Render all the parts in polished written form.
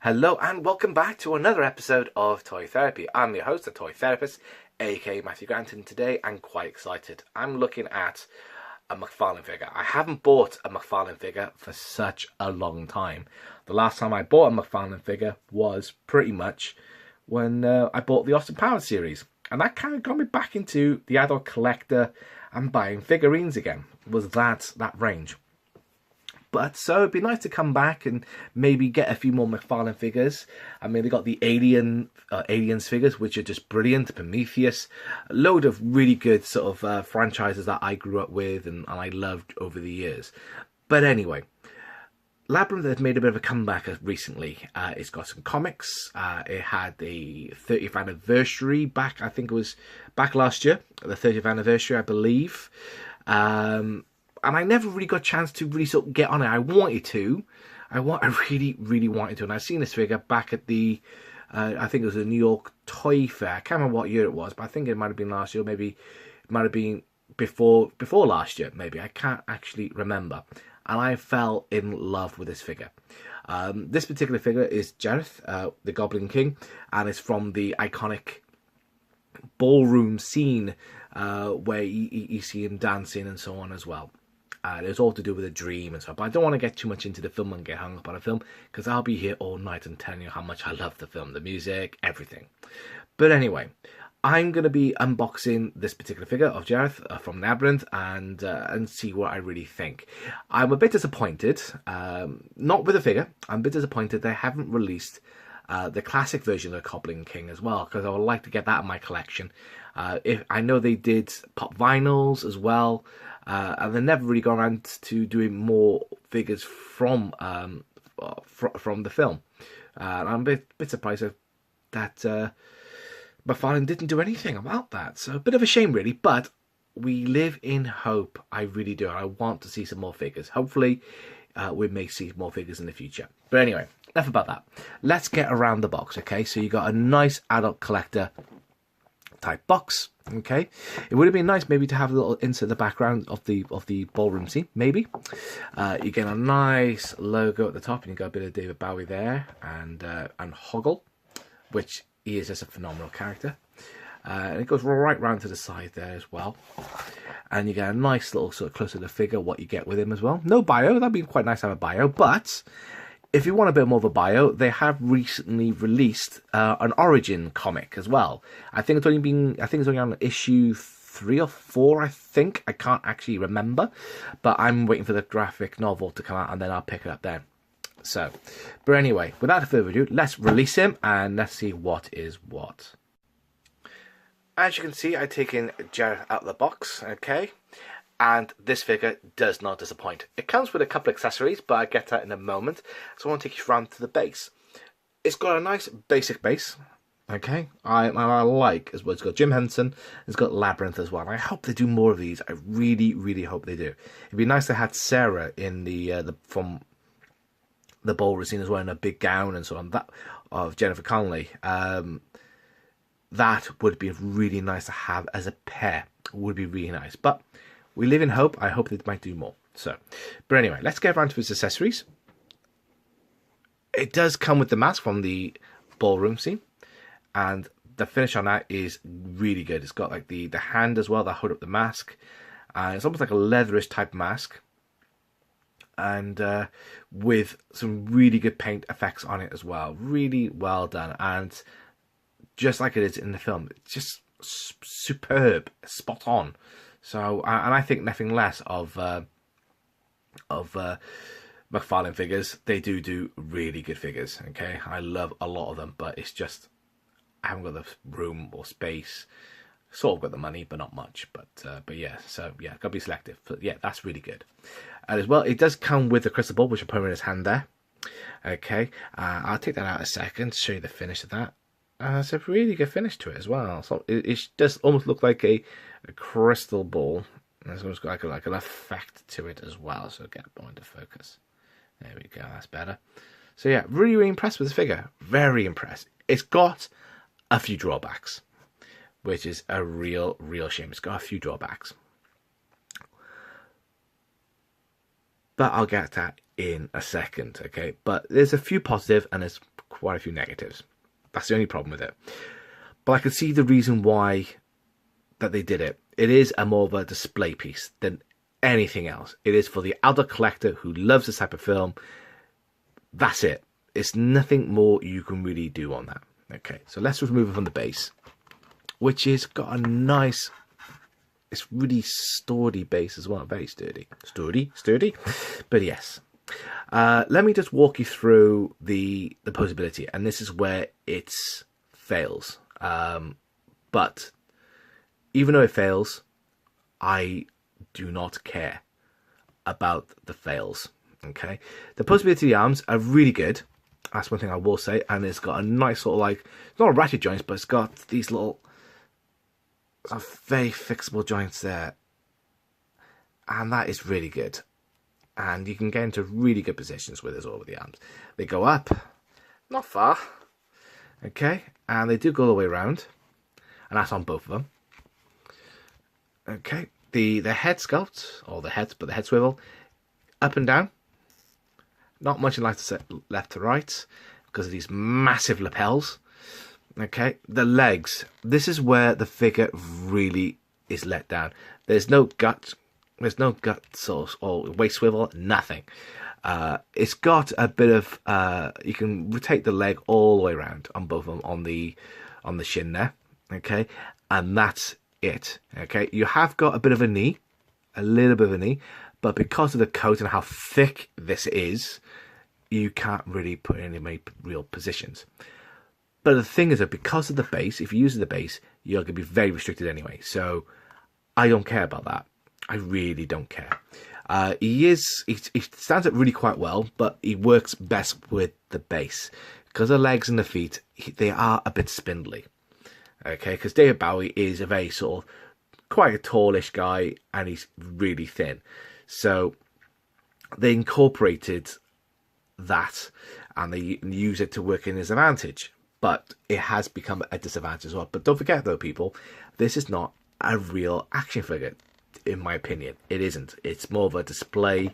Hello and welcome back to another episode of Toy Therapy. I'm your host, the Toy Therapist, aka Matthew Grant, and today I'm quite excited. I'm looking at a MacFarlane figure. I haven't bought a MacFarlane figure for such a long time. The last time I bought a MacFarlane figure was pretty much when I bought the Austin Powers series. And that kind of got me back into the adult collector and buying figurines again. Was that range. But so it'd be nice to come back and maybe get a few more MacFarlane figures. I mean, they got the Aliens figures, which are just brilliant. Prometheus, a load of really good sort of franchises that I grew up with and I loved over the years. But anyway, Labyrinth has made a bit of a comeback recently. It's got some comics. It had the 30th anniversary back, I think it was back last year, the 30th anniversary, I believe. And I never really got a chance to really sort of get on it. I wanted to. I really wanted to. And I've seen this figure back at the, I think it was the New York Toy Fair. I can't remember what year it was, but I think it might have been last year. Maybe it might have been before last year, maybe. I can't actually remember. And I fell in love with this figure. This particular figure is Jareth, the Goblin King. And it's from the iconic ballroom scene where you see him dancing and so on as well. It's all to do with a dream and stuff. But I don't want to get too much into the film and get hung up on a film, because I'll be here all night and telling you how much I love the film, the music, everything. But anyway, I'm going to be unboxing this particular figure of Jareth from Labyrinth and see what I really think. I'm a bit disappointed, not with the figure. I'm a bit disappointed they haven't released the classic version of the Goblin King as well, because I would like to get that in my collection. If I know they did pop vinyls as well, and they never really got around to doing more figures from the film. And I'm a bit surprised that MacFarlane didn't do anything about that. So a bit of a shame, really. But we live in hope. I really do. I want to see some more figures. Hopefully, we may see more figures in the future. But anyway, enough about that. Let's get around the box, okay? So you got a nice adult collector type box, okay? It would have been nice maybe to have a little insert in the background of the ballroom scene, maybe. You get a nice logo at the top, and you got a bit of David Bowie there, and Hoggle, which he is just a phenomenal character. And it goes right round to the side there as well. And you get a nice little sort of close to the figure, what you get with him as well. No bio, that'd be quite nice to have a bio, but if you want a bit more of a bio, they have recently released an Origin comic as well. I think it's only on issue 3 or 4, I think. I can't actually remember, but I'm waiting for the graphic novel to come out, and then I'll pick it up then. So, but anyway, without further ado, let's release him, and let's see what is what. As you can see, I've taken Jareth out of the box, okay? And this figure does not disappoint. It comes with a couple of accessories, but I'll get that in a moment. So I want to take you around to the base. It's got a nice basic base, okay? I like as well. It's got Jim Henson. It's got Labyrinth as well. And I hope they do more of these. I really, really hope they do. It'd be nice to have Sarah in from the ballroom scene as well, in a big gown and so on. That of Jennifer Connelly. That would be really nice to have as a pair. Would be really nice, but we live in hope. I hope they might do more. So, but anyway, let's get around to his accessories. It does come with the mask from the ballroom scene, and the finish on that is really good. It's got like the hand as well that hold up the mask, and it's almost like a leatherish type mask, and with some really good paint effects on it as well. Really well done, and just like it is in the film, it's just superb, spot on. So, and I think nothing less of MacFarlane figures. They do really good figures, okay? I love a lot of them, but it's just, I haven't got the room or space. Sort of got the money, but not much. But yeah, so yeah, gotta be selective. But yeah, that's really good. And as well, it does come with the crystal ball, which I put in his hand there. Okay, I'll take that out in a second to show you the finish of that. It's a really good finish to it as well. So it does almost look like a crystal ball. It's almost got like an effect to it as well. So get more into focus. There we go. That's better. So yeah, really, really impressed with this figure. Very impressed. It's got a few drawbacks, which is a real shame. It's got a few drawbacks. But I'll get that in a second, okay? But there's a few positive and there's quite a few negatives. That's the only problem with it. But I can see the reason why that they did it. It is a more of a display piece than anything else. It is for the adult collector who loves this type of film. That's it. It's nothing more you can really do on that. Okay, so let's remove it from the base, which is got a nice, it's really sturdy base as well. Very sturdy. Sturdy. But yes. Let me just walk you through the posability, and this is where it fails. But even though it fails, I do not care about the fails. Okay, the posability of the arms are really good. That's one thing I will say, and it's got a nice sort of like, it's not ratchet joints, but it's got these little very fixable joints there, and that is really good. And you can get into really good positions with it all with the arms. They go up, not far, okay, and they do go all the way around, and that's on both of them. Okay, the head sculpt, or the head swivel, up and down. Not much in left to right because of these massive lapels. Okay, the legs. This is where the figure really is let down. There's no gut. There's no guts or waist swivel. Nothing. It's got a bit of. You can rotate the leg all the way around on both of them on the shin there. Okay, and that's it. Okay, you have got a bit of a knee, a little bit of a knee. But because of the coat and how thick this is, you can't really put it in any real positions. But the thing is that because of the base, if you use the base, you're going to be very restricted anyway. So I don't care about that. I really don't care. He stands up really quite well, but he works best with the base. Because the legs and the feet, they are a bit spindly. Okay, because David Bowie is a very sort of quite a tallish guy, and he's really thin. So they incorporated that and they use it to work in his advantage. But it has become a disadvantage as well. But don't forget though, people, this is not a real action figure, in my opinion. It isn't. It's more of a display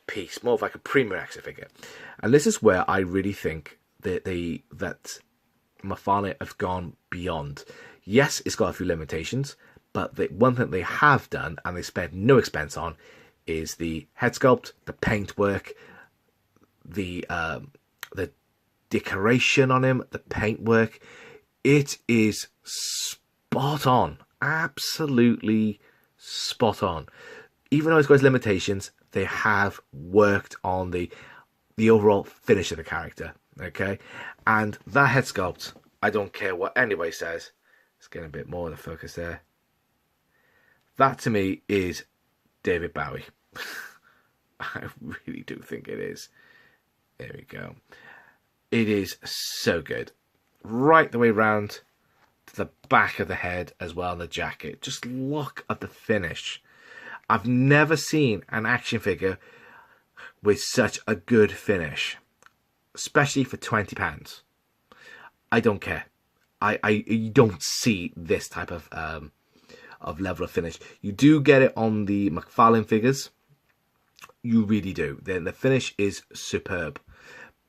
piece, more of like a premium action figure. And this is where I really think that MacFarlane have gone beyond. Yes, it's got a few limitations, but the one thing they have done, and they spent no expense on, is the head sculpt, the paintwork, the decoration on him, the paintwork. It is spot on, absolutely spot on. Even though it's got its limitations, they have worked on the overall finish of the character. Okay, and that head sculpt, I don't care what anybody says. It's getting a bit more of the focus there. That to me is David Bowie. I really do think it is. There we go. It is so good. Right the way round to the back of the head as well, the jacket. Just look at the finish. I've never seen an action figure with such a good finish. Especially for £20. I don't care. You don't see this type of level of finish. You do get it on the MacFarlane figures. You really do. Then the finish is superb.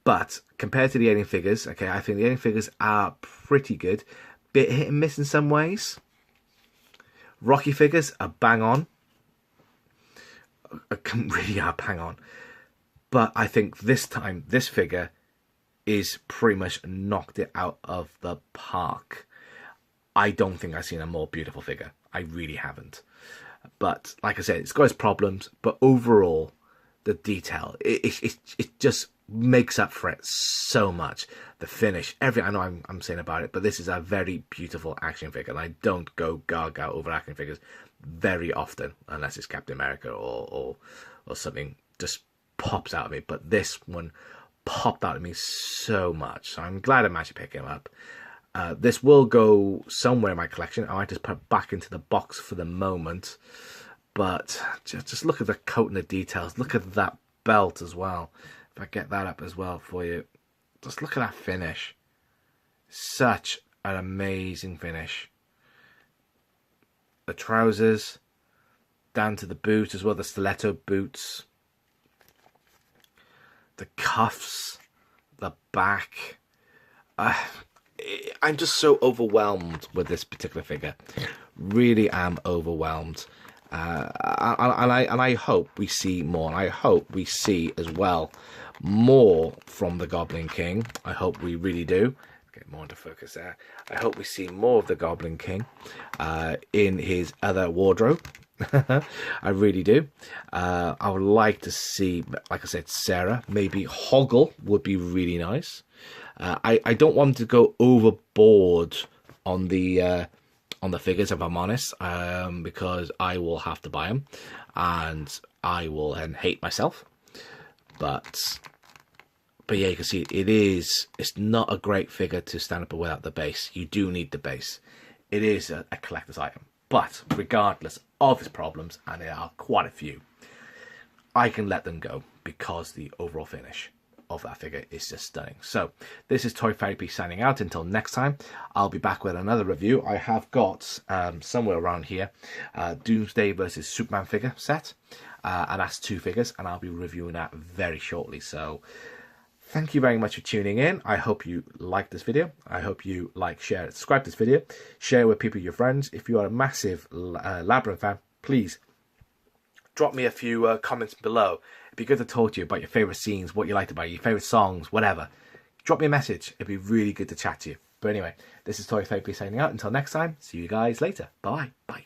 But compared to the Alien figures, okay, I think the Alien figures are pretty good. Bit hit and miss in some ways. Rocky figures are bang on. Really are bang on. But I think this time, this figure is pretty much knocked it out of the park. I don't think I've seen a more beautiful figure. I really haven't. But like I said, it's got its problems. But overall, the detail, it just makes up for it so much. The finish, everything. I know I'm saying about it, but this is a very beautiful action figure. And I don't go gaga over action figures very often, unless it's Captain America or something just pops out at me. But this one popped out at me so much. So I'm glad I managed to pick him up. This will go somewhere in my collection. I might just put it back into the box for the moment. But just look at the coat and the details. Look at that belt as well. If I get that up as well for you. Just look at that finish. Such an amazing finish. The trousers. Down to the boot as well. The stiletto boots. The cuffs. The back. I'm just so overwhelmed with this particular figure. Really am overwhelmed. And I hope we see more. And I hope we see as well more from the Goblin King. I hope we really do. Get more into focus there. I hope we see more of the Goblin King in his other wardrobe. I really do. I would like to see, like I said, Sarah. Maybe Hoggle would be really nice. I don't want to go overboard on the figures, if I'm honest, because I will have to buy them, and I will then hate myself. But yeah, you can see it's not a great figure to stand up without the base. You do need the base. It is a collector's item. But regardless of its problems, and there are quite a few, I can let them go because the overall finish of that figure is just stunning. So this is Toy Therapy signing out. Until next time, I'll be back with another review. I have got somewhere around here Doomsday versus Superman figure set, and that's 2 figures, and I'll be reviewing that very shortly. So thank you very much for tuning in. I hope you like this video. I hope you like, share, subscribe to this video, share with people, your friends. If you are a massive Labyrinth fan, please drop me a few comments below. It'd be good to talk to you about your favourite scenes, what you liked about it, your favourite songs, whatever. Drop me a message. It'd be really good to chat to you. But anyway, this is Toy Therapy signing out. Until next time, see you guys later. Bye. Bye.